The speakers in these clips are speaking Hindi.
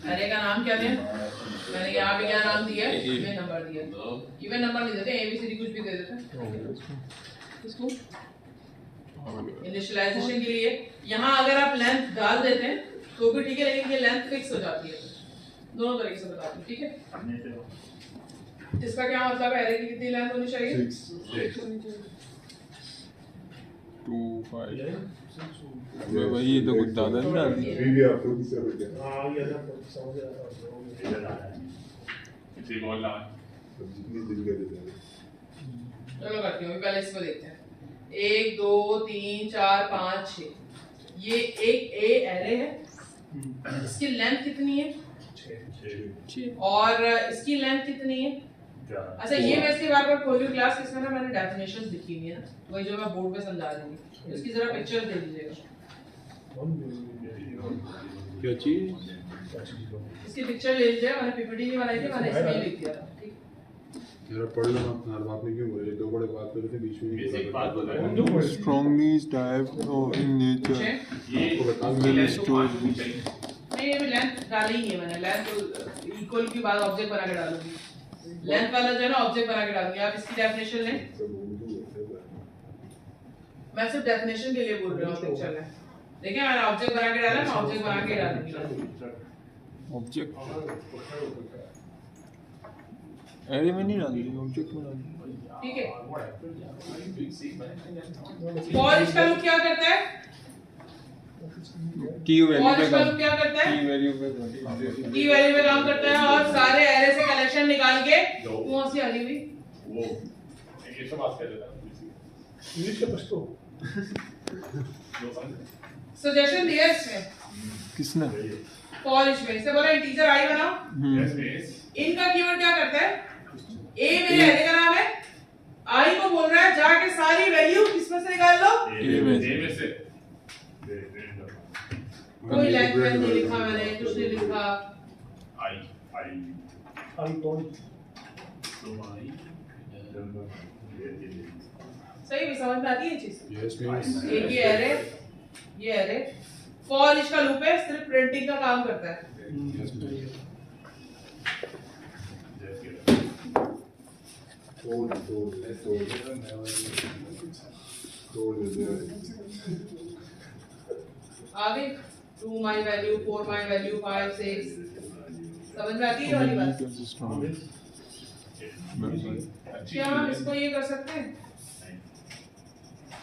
अरे का नाम क्या दें? मैंने यहाँ पे क्या नाम दिया? इवन नंबर दिया। इवन नंबर नहीं देते, ABCD कुछ भी दे देते हैं। इसको इनिशियलाइजेशन के लिए यहाँ अगर आप लेंथ डाल देते हैं तो भी ठीक है, लेकिन ये लेंथ फिक्स हो जाती है। दोनों तरीके से बता दूं, ठीक है? इसका क्या मतलब है? एरे की कितनी लेंथ होनी चाहिए? 6 होनी चाहिए। 2 5 वही तो कुछ ज्यादा नहीं डाल दी। भी आपको किसी और क्या? हां ये ना समझ रहा था इसी बोल रहा है जितनी दिन के देते हैं। चलो करती हूँ, पहले इसको देखते हैं। 1 2 3 4 5 6 ये एक ए एरे है। इसकी लेंथ कितनी है? 6 और इसकी लेंथ कितनी है? अच्छा ये मैं इसके बार बार खोल रही हूँ क्लास, इसमें ना मैंने डेफिनेशंस लिखी हुई है ना, वही जो मैं बोर्ड पे समझा रही हूँ। इसकी जरा पिक्चर दे दीजिएगा। क्या चीज? इसकी पिक्चर ले लीजिए, मैंने पीपीटी नहीं बनाई थी, मैंने इसमें लिख दिया था। ठीक जरा पढ़ लो ना, हर बात में क्यों बोले? दो बड़े बात कर रहे थे बीच में। बेसिक बात बताओ। Strongly typed in nature. ये Will store. नहीं ये भी लेंथ डाली ही है मैंने, लेंथ इक्वल की बात ऑब्जेक्ट बना के डालूंगी। लेंथ वाला जो है ना ऑब्जेक्ट बना के डालूंगी। आप इसकी डेफिनेशन लें, मैं सिर्फ डेफिनेशन के लिए बोल रहा हूँ। पिक्चर में देखिए मैंने ऑब्जेक्ट बना के डाला, मैं ऑब्जेक्ट बना के डालूंगी। Object. एरे में नहीं डाली, ऑब्जेक्ट में डाली। ठीक है। और इसका लूप क्या करता है? की वैल्यू और पे इसका काम, लूप क्या करता है? की वैल्यू पे काम करता है और सारे एरे से कलेक्शन निकाल के कौन सी आली हुई वो ये सब बात कर लेता हूं इंग्लिश के पढ़ो। सजेशन दिया इसमें किसने? फॉर इसमें इसे बोला इंटीजर आई बनाओ। इनका कीवर्ड क्या करता है? ए मेरे एरे का नाम है, आई को बोल रहा है जाके सारी वैल्यू किसमें से निकाल लो? ए में से कोई लेंथ नहीं लिखा मैंने, कुछ नहीं लिखा। आई कौन तो आई सही भी समझ में आती है ये चीज? यस मींस एक ये एरे फॉर इच का लूप है, सिर्फ प्रिंटिंग का काम करता है। आगे 2 माय वैल्यू 4 माय वैल्यू 5 6 समझ में आती है वाली बात? क्या हम इसको ये कर सकते हैं?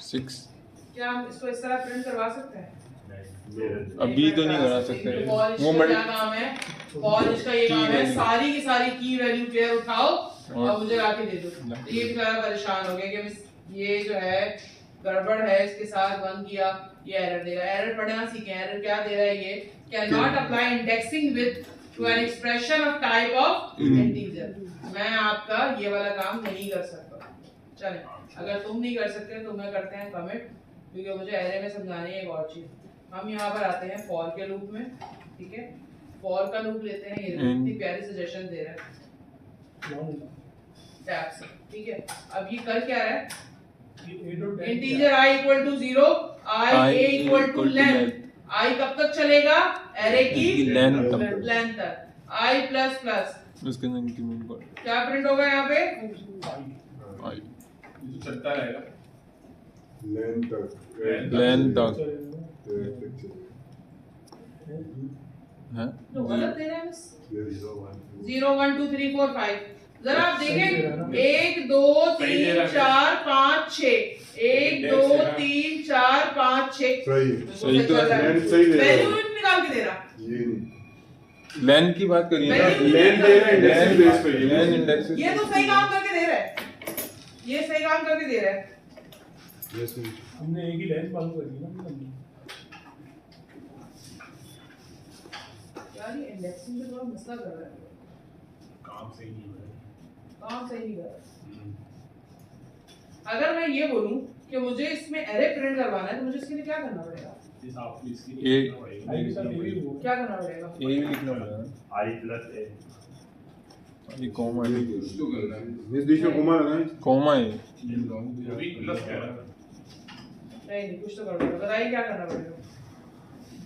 6 क्या हम इसको इस तरह प्रिंट करवा सकते हैं? अभी तो नहीं करा सकते। वो क्या काम है? फॉर इसका ये काम है, सारी की सारी की वैल्यू पेयर उठाओ और मुझे लाके दे दो। तो ये बेचारा परेशान हो गया कि ये जो है गड़बड़ है, इसके साथ 1 किया ये एरर दे रहा है। एरर पढ़ना सीखें। एरर क्या दे रहा है? ये can not apply indexing with two an expression of type of integer. मैं आपका ये वाला काम नहीं कर सकता। चलें, अगर तुम नहीं कर सकते तो मैं करते हैं कमिट, क्योंकि मुझे एरे में समझानी है एक और चीज। हम यहाँ पर आते हैं फॉर के लूप में। ठीक है, फॉर का लूप लेते हैं। ये इतनी प्यारी सजेशन दे रहा है टैब से। ठीक है, अब ये कर क्या रहा है? Integer i equal to 0, i a equal to length. i कब तक चलेगा? एरे की लेंथ तक। i प्लस प्लस उसके इंक्रीमेंट कर क्या प्रिंट होगा यहाँ पे? आई तो चलता रहेगा लेंथ तक है। तो गलत दे रहा है मिस। 0 1 2 3 4 5। जरा आप देखें 1 2 3 4 5 6 1 2 3 4 5 6 सही तो वैल्यू निकाल के दे रहा। ये नहीं लेंथ की बात करिए ना। लेंथ दे रहा है इंडेक्स बेस पे। लेंथ इंडेक्स ये तो सही काम करके दे रहा है, ये सही काम करके दे रहा है। यस मींस हमने एक ही लेंथ मालूम कर दी ना यार ये इंडेक्सिंग में थोड़ा मसला कर रहा है, काम सही नहीं हो रहा काम सही नहीं कर रहा। अगर मैं ये बोलूं कि मुझे इसमें एरे प्रिंट करवाना है तो मुझे इसके लिए क्या करना पड़ेगा? इस आप इसकी ये क्या करना पड़ेगा? ए लिखना पड़ेगा। आई प्लस ए ये कॉमा है, इस बीच में घुमा रहा है। कॉमा है। भी प्लस क्या है? नहीं कुछ तो करना पड़ेगा। बताइए क्या करना पड़ेगा?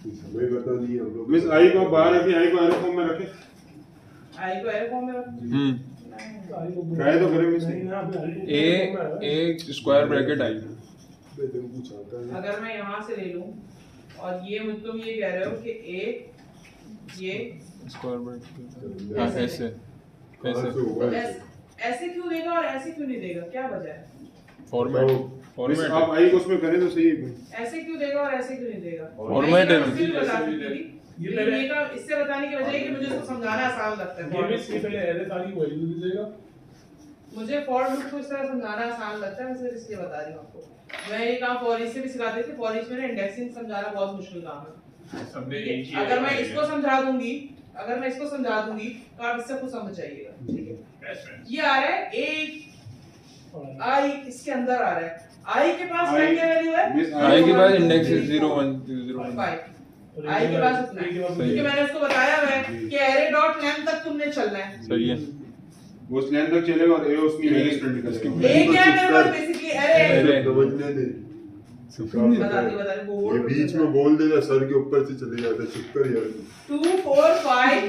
हमें बता दिए हम लोग। मिस आई को बाहर रखिए, आई को एरो फॉर्म में रखें। आई को एरो फॉर्म में रखो। ट्राई तो करें मिस। ए स्क्वायर ब्रैकेट आई। अगर मैं यहाँ से ले लूँ और ये मतलब ये कह रहे हो कि ए ये स्क्वायर ब्रैकेट ऐसे ऐसे क्यों देगा और ऐसे क्यों नहीं देगा, क्या वजह है? फॉर्मेट आप आई को उसमें करें तो सही है। ऐसे क्यों देगा और ऐसे क्यों नहीं देगा? फॉर्मेट है। ये का इससे बताने की वजह है कि मुझे इसको समझाना आसान लगता है। मुझे फॉर लूप को इस तरह समझाना आसान लगता है, मैं सिर्फ इसलिए बता रही हूँ आपको। मैं ये काम फॉर ईच से भी सिखाते थे, फॉर ईच में ना इंडेक्सिंग समझाना बहुत मुश्किल काम है। अगर मैं इसको समझा दूंगी तो आप इससे कुछ समझ जाइएगा, ठीक है? ये आ रहा है ए आई, इसके अंदर आ रहा है। आई के पास क्या वैल्यू है? आई के पास इंडेक्स 0 1 0 1 5। आई के पास इतना है क्योंकि मैंने उसको बताया हुआ है कि एरे डॉट लेंथ तक तुमने चलना है। सही है। वो उस लेंथ तक चलेगा और ए उसकी वैल्यू प्रिंट करेगा। ए क्या है मेरे पास बेसिकली एरे। समझने दे। बताते ये बीच में बोल देगा, सर के ऊपर से चले जाता है। चुप कर यार। 2 4 5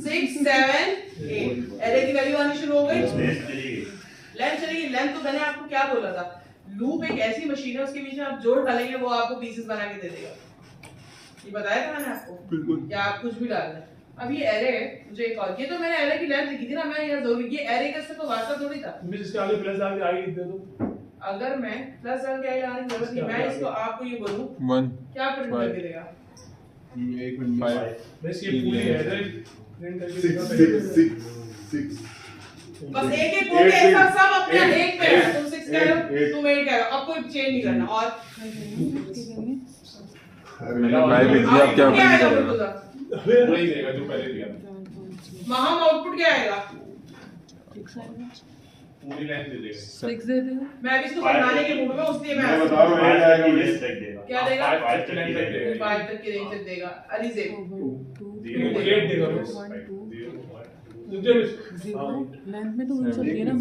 6 7 8 एरे की वैल्यू आनी शुरू हो गई। लेंथ चलेगी। लेंथ तो मैंने आपको क्या बोला था, लूप एक ऐसी मशीन है उसके बीच में आप जोड़ डालेंगे वो आपको पीसेस बना के दे देगा। ये बताया था मैंने आपको। बिल्कुल। क्या आप कुछ भी डालना है। अब ये एरे है, मुझे एक और, ये तो मैंने एरे की लेंथ लिखी थी ना, मैं ये जरूरी, ये एरे का से तो वास्ता थोड़ी था। इसके आगे प्लस डाल के आई दे दो। अगर मैं प्लस डाल के आई लाने की जरूरत नहीं, मैं इसको आपको ये बोलूं 1 क्या प्रिंट करके देगा? 1 मिनट 5 मैं इसकी पूरी हेडर प्रिंट करके 6 बस एक एक होके ऐसा सब अपने एक पे है। तुम 6 कह रहे हो, तुम 8 कह रहे हो, अब कोई चेंज नहीं करना। और भाई लिख दिया, अब क्या क्या आएगा करेगा? बिल्कुल वही देगा जो पहले दिया। वहां आउटपुट क्या आएगा? पूरी लाइन दे देगा। 6 दे देगा। मैं अभी इसको समझाने के मूड में, इसलिए मैं मैं बता रहा हूं ऐड आएगा मिस। क्या देगा? 5 की लाइन तक देगा। 5 तक की रेंज तक देगा। अलीजे 8 देगा बस। 0 लेंथ में तो वही चल रही है ना।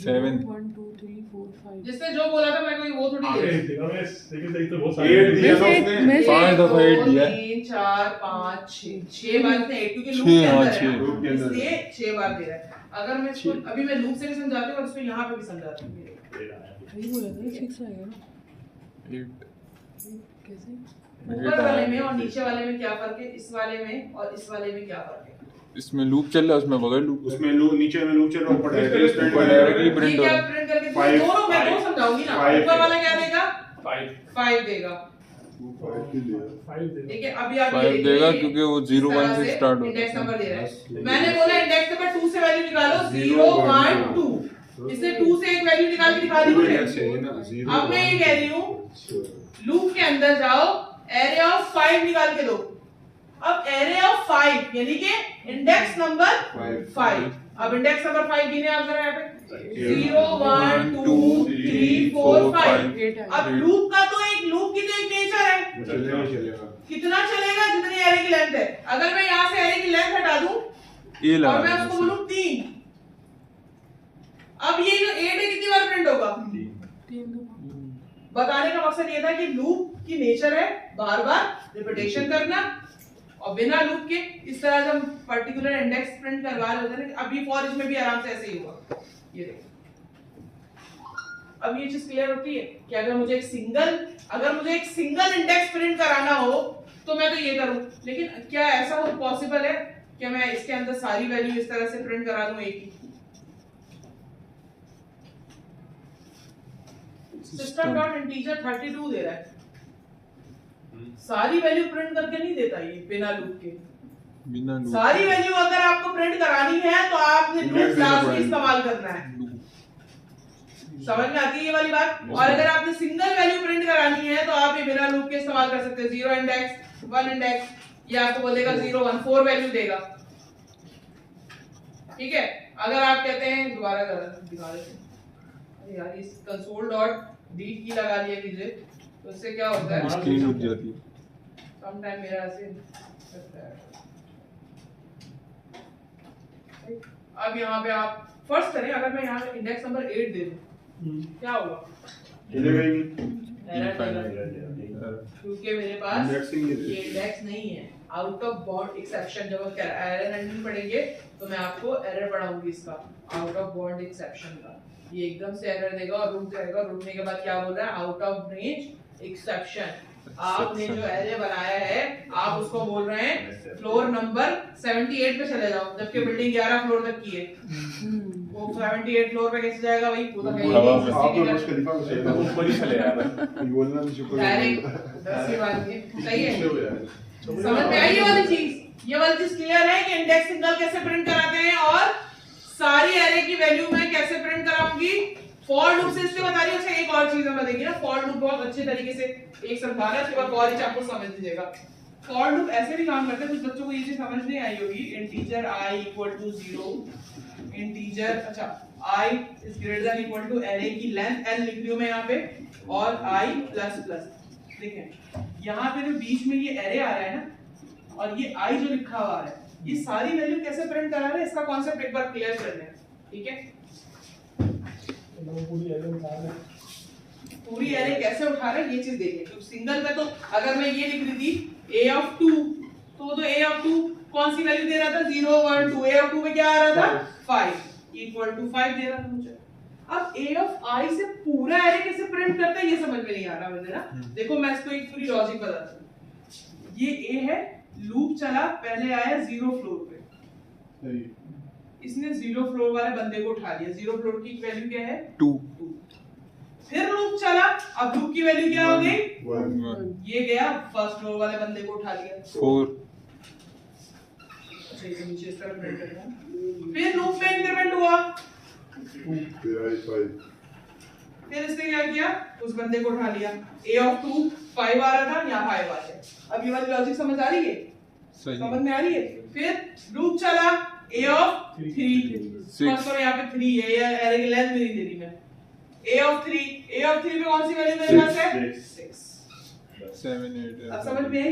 7 1 2 3 4 5। जिसने जो बोला था मैं कोई वो थोड़ी आगे दे देगा। मैं लेकिन सही तो बहुत 8 सारे दिया था उसने। 5 दफा 8 दिया। 3 4 5 6 बार इसने 8 क्योंकि लूप छह, के हाँ, अंदर छह। लूप के है, अंदर इसलिए 6 बार दे रहा है। अगर मैं इसको अभी मैं लूप से भी समझाती हूं और इसको यहां पे भी समझाती हूं। वही बोला था 6 आएगा ना। 8 कैसे? ऊपर वाले में और नीचे वाले में क्या फर्क है, इस वाले में और इस वाले में क्या फर्क है? इसमें लूप चल रहा है, उसमें बगैर लूप। उसमें लूप नीचे में लूप चल रहा है, ऊपर डायरेक्टली प्रिंट ऊपर हो रहा directly है। print ये हो क्या रहा है। प्रिंट करके Five, दोनों मैं दो five, समझाऊंगी ना। five ऊपर वाला क्या देगा? 5 5 देगा। 5 दिया। 5 देगा। ठीक है, अभी आप 5 ये देगा देखिए, क्योंकि वो 0 इस 1 तरह से से स्टार्ट होता इंडेक्स है। नंबर दे रहा है। मैंने बोला इंडेक्स नंबर 2 से वैल्यू निकालो 0 1 2। इसने 2 से एक वैल्यू निकाल के दिखा दी मुझे। अब मैं ये कह रही हूँ लूप के अंदर जाओ, एरे ऑफ 5 निकाल के दो। अब एरे ऑफ 5 यानी कि इंडेक्स नंबर 5। अब इंडेक्स नंबर 5 गिने आप जरा यहाँ पे 0 1 2 3 4 5। अब लूप का तो एक लूप की तो एक नेचर है, चलेगा। कितना चलेगा जितनी एरे की लेंथ है। अगर मैं यहाँ से एरे की लेंथ हटा दूं ए लगा और मैं उसको बोलूं 3, अब ये जो 8 है कितनी बार प्रिंट होगा? 3 दो। बताने का मकसद ये था कि लूप की नेचर है बार बार रिपीटेशन करना और बिना लूप के इस तरह जब पर्टिकुलर इंडेक्स प्रिंट करवा रहे होते हैं ना, अभी फॉर ईच में भी आराम से ऐसे ही हुआ। ये देखो अब ये चीज क्लियर होती है कि अगर मुझे एक सिंगल इंडेक्स प्रिंट कराना हो तो मैं तो ये करूं, लेकिन क्या ऐसा हो पॉसिबल है कि मैं इसके अंदर सारी वैल्यू इस तरह से प्रिंट करा दूं एक ही? सिस्टम डॉट इंटीजर 32 दे रहा है, सारी वैल्यू प्रिंट करके नहीं देता ये बिना लूप के। बिना लूप सारी वैल्यू अगर आपको प्रिंट करानी है तो आपने लूप क्लास भी इस्तेमाल करना है। समझ में आती है ये वाली बात? और अगर आपने सिंगल वैल्यू प्रिंट करानी है तो आप ये बिना लूप के इस्तेमाल कर सकते हैं। 0 इंडेक्स 1 इंडेक्स, ये आपको बोलेगा 0 1 4 वैल्यू देगा। ठीक है, अगर आप कहते हैं दोबारा दिखा देते हैं, अरे यार इस कंसोल डॉट रीड की लगा लिया कीजिए तो इससे क्या होता है, स्क्रीन रुक जाती है। सम टाइम मेरा ऐसे करता है। अब यहाँ पे आप फर्स्ट करें, अगर मैं यहाँ इंडेक्स नंबर 8 दे दूं क्या होगा? चलेगा ही नहीं। क्योंकि मेरे पास ये इंडेक्स नहीं है। आउट ऑफ बाउंड एक्सेप्शन जब हम एरर हैंडलिंग पढ़ेंगे तो मैं आपको एरर पढ़ाऊंगी इसका, आउट ऑफ बाउंड एक्सेप्शन का। ये एकदम से एरर देगा और रुक जाएगा, रुकने के बाद क्या बोल रहा है, आउट ऑफ रेंज एक्सेप्शन। आपने जो एरे बनाया है आप उसको बोल रहे हैं फ्लोर नंबर 78 पे चले जाओ, जबकि बिल्डिंग 11 फ्लोर तक की है। वो 78 फ्लोर पे कैसे जाएगा भाई, वो तो ऊपर ही चले यार डायरेक्ट ऐसी बात है। सही है, समझ में आई ये वाली चीज क्लियर है कि इंडेक्स सिग्नल कैसे प्रिंट कराते हैं और सारी एरे की वैल्यू मैं कैसे प्रिंट कराऊंगी। फॉर लूप से इसलिए बता रही हूं, एक और चीज हम देखेंगे ना, फॉर लूप बहुत अच्छे तरीके से एक समझा रहा है, उसके बाद फॉर ईच आपको समझ लीजिएगा। फॉर लूप ऐसे भी काम करते हैं, कुछ बच्चों को ये चीज समझ नहीं आई होगी। Integer i equal to 0, integer अच्छा i is greater than equal to array की लेंथ n लिख रही हूं मैं यहाँ पे, और i प्लस प्लस। देखें यहाँ पे जो बीच में ये एरे आ रहा है ना और ये i जो लिखा हुआ है, ये सारी वैल्यू कैसे प्रिंट करा रहे हैं, इसका कॉन्सेप्ट एक बार क्लियर कर लें। ठीक है, पूरी एरे कैसे उठा रहे हैं ये चीज देखिए। तो सिंगल पे तो अगर मैं ये लिख रही थी a of 2 तो a of 2 कौन सी वैल्यू दे रहा था, 0 1 2। a of 2 में क्या आ रहा था 5 इक्वल टू 5 दे रहा था मुझे। अब a of i से पूरा एरे कैसे प्रिंट करते हैं ये समझ में नहीं आ रहा मुझे ना। देखो मैं इसको एक पूरी लॉजिक बताता हूं। ये a है, लूप चला, पहले आया 0 फ्लोर पे, इसने 0 फ्लोर वाले बंदे को उठा लिया। 0 फ्लोर की वैल्यू क्या है 2। फिर लूप चला, अब लूप की वैल्यू क्या हो गई 1। ये गया फर्स्ट फ्लोर वाले बंदे को उठा लिया 4। अच्छा ये नीचे इस तरह प्रिंट करना है। फिर लूप में इंक्रीमेंट हुआ 2, फिर इसने क्या किया, उस बंदे को उठा लिया। a of 2 5 आ रहा था, यहाँ 5 आ गया। अब ये वाली लॉजिक समझ आ रही है, समझ में आ रही है। फिर लूप चला a of 3 सॉरी यहाँ पे 3 है, ये एरे की लेंथ नहीं दे रही मैं। a of 3 पे कौन सी वैल्यू मेरे पास है 6 7 8। अब समझ में आई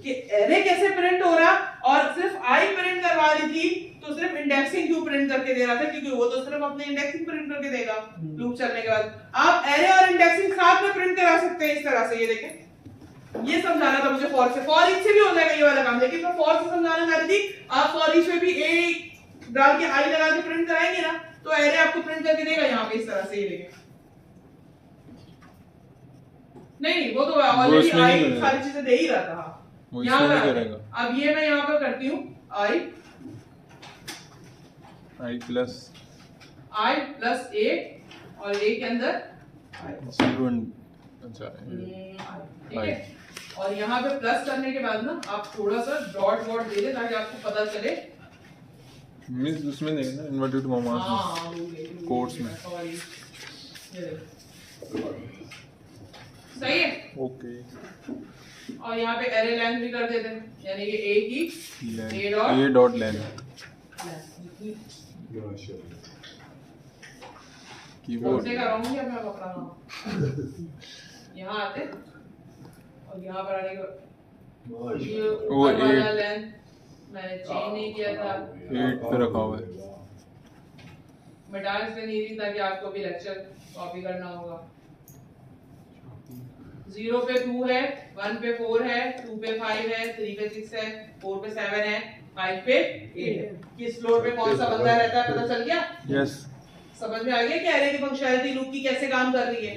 कि एरे कैसे प्रिंट हो रहा, और सिर्फ आई प्रिंट करवा रही थी तो सिर्फ इंडेक्सिंग क्यों प्रिंट करके दे रहा था, क्योंकि वो तो सिर्फ अपने इंडेक्सिंग प्रिंट करके देगा लूप चलने के बाद। आप एरे और इंडेक्सिंग साथ में प्रिंट करा सकते हैं इस तरह से। ये देखें, ये समझाना था मुझे फॉर से, फॉर ईच से भी हो जाएगा ये वाला काम, लेकिन मैं फॉर से समझाना चाह रही थी। आप फॉर ईच में भी a डाल के आई लगा के प्रिंट कराएंगे ना तो एरे आपको प्रिंट करके देगा यहाँ पे इस तरह से। ये देखें, नहीं वो तो ऑलरेडी आई सारी चीजें दे ही रहा था यहाँ पर। अब ये मैं यहाँ पर करती हूँ i प्लस a और a के अंदर 0। अच्छा ठीक है, और यहाँ पे प्लस करने के बाद ना आप थोड़ा सा डॉट वॉट दे दें ताकि आपको पता चले। मींस उसमें नहीं ना इन्वर्टेड कॉमास में, कोट्स में। सही है, ओके। और यहाँ पे एरे लेंथ भी कर देते हैं, यानी कि a की a डॉट लेंथ कीबोर्ड से कराऊंगी अब मैं अपना यहाँ आते और यहाँ पर आने के ये ऊपर वाला लेंथ मैंने चेंज नहीं किया था, 8 पे रखा हुआ है। मिटा इसलिए नहीं रही ताकि आपको भी लेक्चर कॉपी करना होगा। 0 पे 2 है, 1 पे 4 है, 2 पे 5 है, 3 पे 6 है, 4 पे 7 है, 5 पे 8 है। किस फ्लोर पे कौन सा बंदा रहता है पता चल गया? यस, समझ में आ गया कि एरे की फंक्शनैलिटी लूप की कैसे काम कर रही है।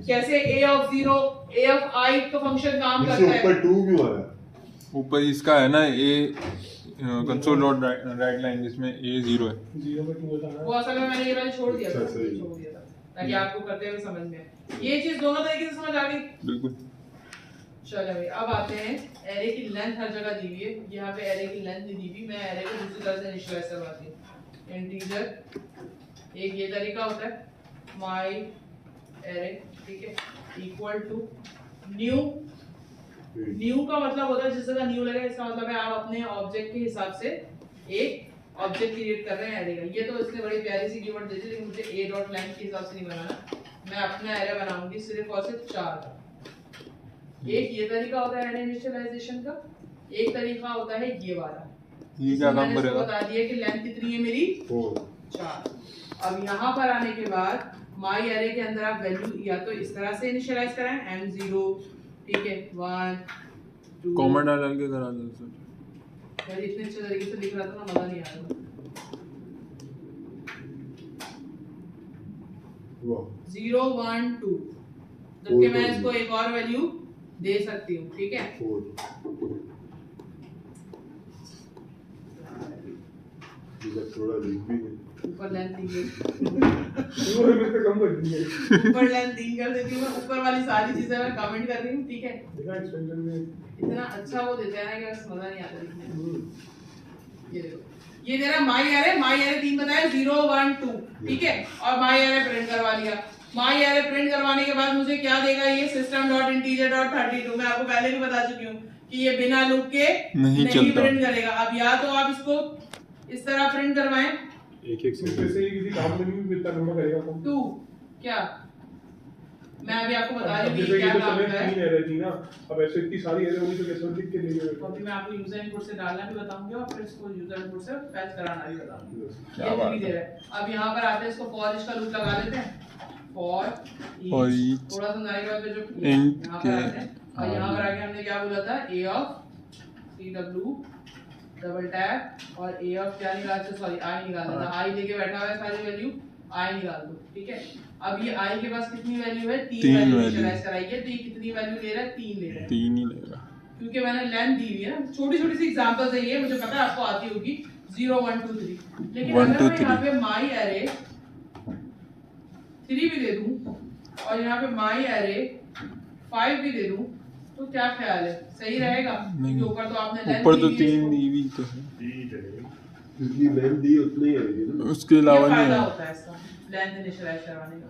कैसे a of 0 a of i का फंक्शन काम करता है। ऊपर 2 क्यों आ रहा है? ऊपर इसका है ना a console dot right line जिसमें a 0 है। 0 पे 2 था वो असल में मैंने ये वाली छोड़ दिया था, अच्छा, सही। छोड़ दिया था ताकि आपको करते हुए समझ में आए। ये चीज दोनों तरीके से समझ आ गई। बिल्कुल। चलो भाई अब आते हैं एरे की लेंथ हर जगह दी हुई है, यहाँ पे एरे की लेंथ दी हुई। मैं एरे को दूसरी तरह से इनिशियलाइज करवाती हूँ। इंटीजर एक ये तरीका होता है माय एरे, ठीक है, इक्वल टू न्यू का मतलब होता है जिस जगह न्यू लगे इसका मतलब है आप अपने ऑब्जेक्ट के हिसाब से एक ऑब्जेक्ट क्रिएट कर रहे हैं एरे का। ये तो इसने बड़ी प्यारी सी कीवर्ड दी थी, लेकिन मुझे a डॉट लेंथ के हिसाब से नहीं बनाना। मैं अपना एरे बनाऊंगी सिर्फ और सिर्फ 4 का। एक ये तरीका होता है एरे इनिशियलाइजेशन का, एक तरीका होता है ये वाला। ये क्या काम करेगा? बता दिया कि लेंथ कितनी है मेरी 4। अब यहाँ पर आने के बाद माई एरे के अंदर आप वैल्यू या तो इस तरह से इनिशियलाइज कराएं m0, ठीक है, 1 2। कॉमा डाल के करा दो सर। यार इतने अच्छे तरीके से लिख रहा था ना, मजा नहीं आया। वाह 0 1 2, जबकि मैं इसको एक और वैल्यू दे सकती हूँ, ठीक है। 4 ये थोड़ा लीक भी है ऊपर लेंथ 3 वो में से कम कर दिए ऊपर लेंथ 3 कर देती हूँ मैं। ऊपर वाली सारी चीजें मैं कमेंट कर रही हूँ, ठीक है। देखा एक्सटेंशन में इतना अच्छा वो देते हैं ना कि बस मजा नहीं आता लिखने में। ये देखो, ये दे रहा माई एरे 3 बताया, 0 1 2, ठीक है। और माई एरे प्रिंट करवा लिया। माई एरे प्रिंट करवाने के बाद मुझे क्या देगा ये, system.integer.32। मैं आपको पहले भी बता चुकी हूँ कि ये बिना लूप के नहीं चलता। प्रिंट करेगा। अब या तो आप इसको इस तरह प्रिंट करवाएं, एक एक से ही किसी काम में भी कितना नंबर करेगा कौन 2 क्या, मैं अभी आपको बता रही हूँ कि जैसे क्या ये तो काम समय है। 3 एरर थी ना, अब ऐसे इतनी सारी एरर होगी तो कैसे लिख के ले तो अभी मैं आपको यूजर इनपुट से डालना भी बताऊंगी और फिर इसको यूजर इनपुट से फैच कराना भी बताऊंगी। क्या ये बात थोड़ी देर है। अब यहाँ पर आते हैं, इसको फॉर ईच का लूप लगा लेते हैं। फॉर For ईच each थोड़ा समझाने के बाद फिर जो int यहाँ के पर आते हैं और यहाँ पर आके हमने क्या बोला था, a of tw double tap और a ऑफ क्या निकाल, सॉरी i निकालना था। i लेके बैठा हुआ है सारी वैल्यू, i निकाल दो, ठीक है। अब ये i के पास कितनी वैल्यू है, 3 तीन वैल्यू value। इनिशियलाइज कराई है। तो ये कितनी वैल्यू ले रहा है, 3 ले रहा है, 3 ही लेगा। क्योंकि मैंने लेंथ दी हुई है ना। छोटी छोटी सी एग्जांपल्स है ये, मुझे पता है आपको आती होगी। 0 1 2 3, लेकिन 1 अगर 2 मैं यहाँ 3 पे माई एरे 3 भी दे दूं और यहाँ पे माई एरे 5 भी दे दूं, तो क्या ख्याल है, सही रहेगा? नहीं। क्योंकि ऊपर तो आपने लेंथ ऊपर तो दी हुई है 3 इसको। दी हुई तो है, जितनी लेंथ दी उतनी ही आएगी ना। उसके ये अलावा फायदा नहीं। होता है इसका लेंथ इनिशियलाइज करवाने का।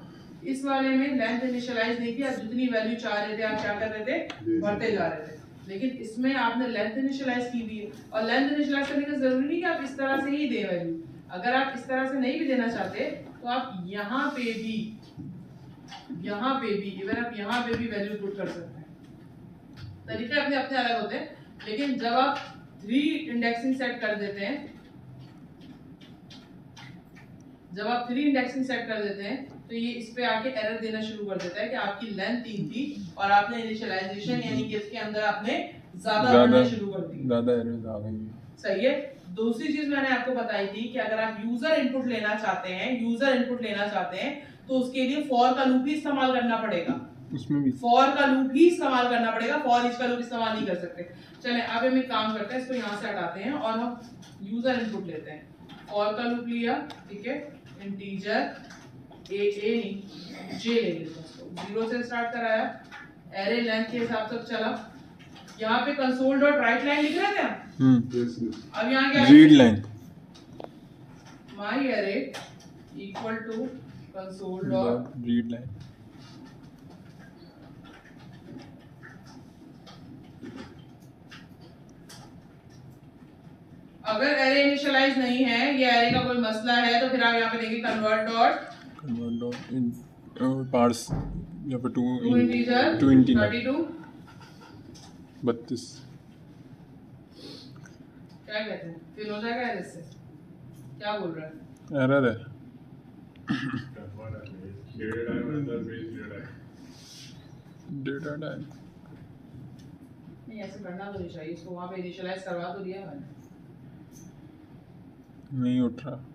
इस वाले में लेंथ इनिशियलाइज नहीं थी, आप जितनी वैल्यू चाह रहे थे आप क्या कर रहे थे, भरते जा रहे थे। लेकिन इसमें आपने लेंथ इनिशियलाइज की हुई है। और लेंथ इनिशियलाइज करने का जरूरी नहीं कि आप इस तरह से ही दें वैल्यू। अगर आप इस तरह से नहीं भी देना चाहते तो आप यहाँ पे भी इवन आप यहाँ पे भी वैल्यू पुट कर सकते हैं। तरीके अपने अपने अलग होते हैं, लेकिन जब आप 3 इंडेक्सिंग सेट कर देते हैं, तो ये इस पे आके एरर देना शुरू कर देता है कि आपकी लेंथ 3 थी और आपने इनिशियलाइजेशन यानी कि इसके अंदर आपने ज्यादा भरना शुरू कर दी। ज्यादा एरर आ गई। सही है। दूसरी चीज मैंने आपको बताई थी कि अगर आप यूजर इनपुट लेना चाहते हैं तो उसके लिए फॉर का लूप ही इस्तेमाल करना पड़ेगा। उसमें भी फॉर का लूप ही इस्तेमाल करना पड़ेगा, फॉर ईच का लूप इस्तेमाल नहीं कर सकते। चलें अब हम एक काम करते हैं, इसको यहाँ से हटाते हैं और हम यूजर इनपुट लेते हैं। फॉर का लूप लिया, ठीक है, इंटीजर a नहीं j ले लेते हैं, 0 से स्टार्ट कराया, एरे लेंथ के हिसाब से चला। यहाँ पे कंसोल डॉट राइट लाइन लिख रहे थे हम। अब यहाँ क्या read line my array equal to console dot read line. अगर एरे इनिशियलाइज नहीं है, ये एरे का कोई मसला है, तो फिर आप यहाँ पे देंगे कन्वर्ट डॉट इन पार्स यहाँ पे 2 इंटीजर 32 क्या कहते हैं, फिर हो जाएगा एरे से। क्या बोल रहा है, एरर है। डेटा टाइप नहीं ऐसे करना तो नहीं चाहिए, इसको वहाँ पे इनिशियलाइज करवा तो दिया मैंने। नहीं उठ रहा।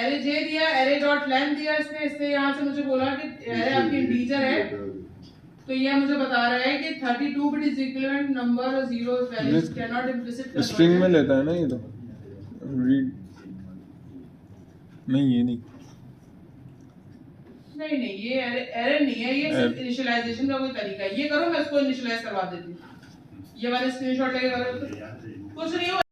एरे जे दिया, एरे डॉट लेंथ दिया इसने यहाँ से मुझे बोला कि एरे आपकी इंटीजर है, तो ये मुझे बता रहा है कि 32 बिट इज इक्विवेलेंट नंबर और 0 values can not implicit string में लेता है ना ये तो। रीड नहीं, ये नहीं ये एरर नहीं है, ये सिर्फ इनिशियलाइजेशन का कोई तरीका है। ये करो, मैं इसको इनिशियलाइज करवा देती हूँ। ये वाले स्क्रीनशॉट लेके करो, कुछ नहीं हो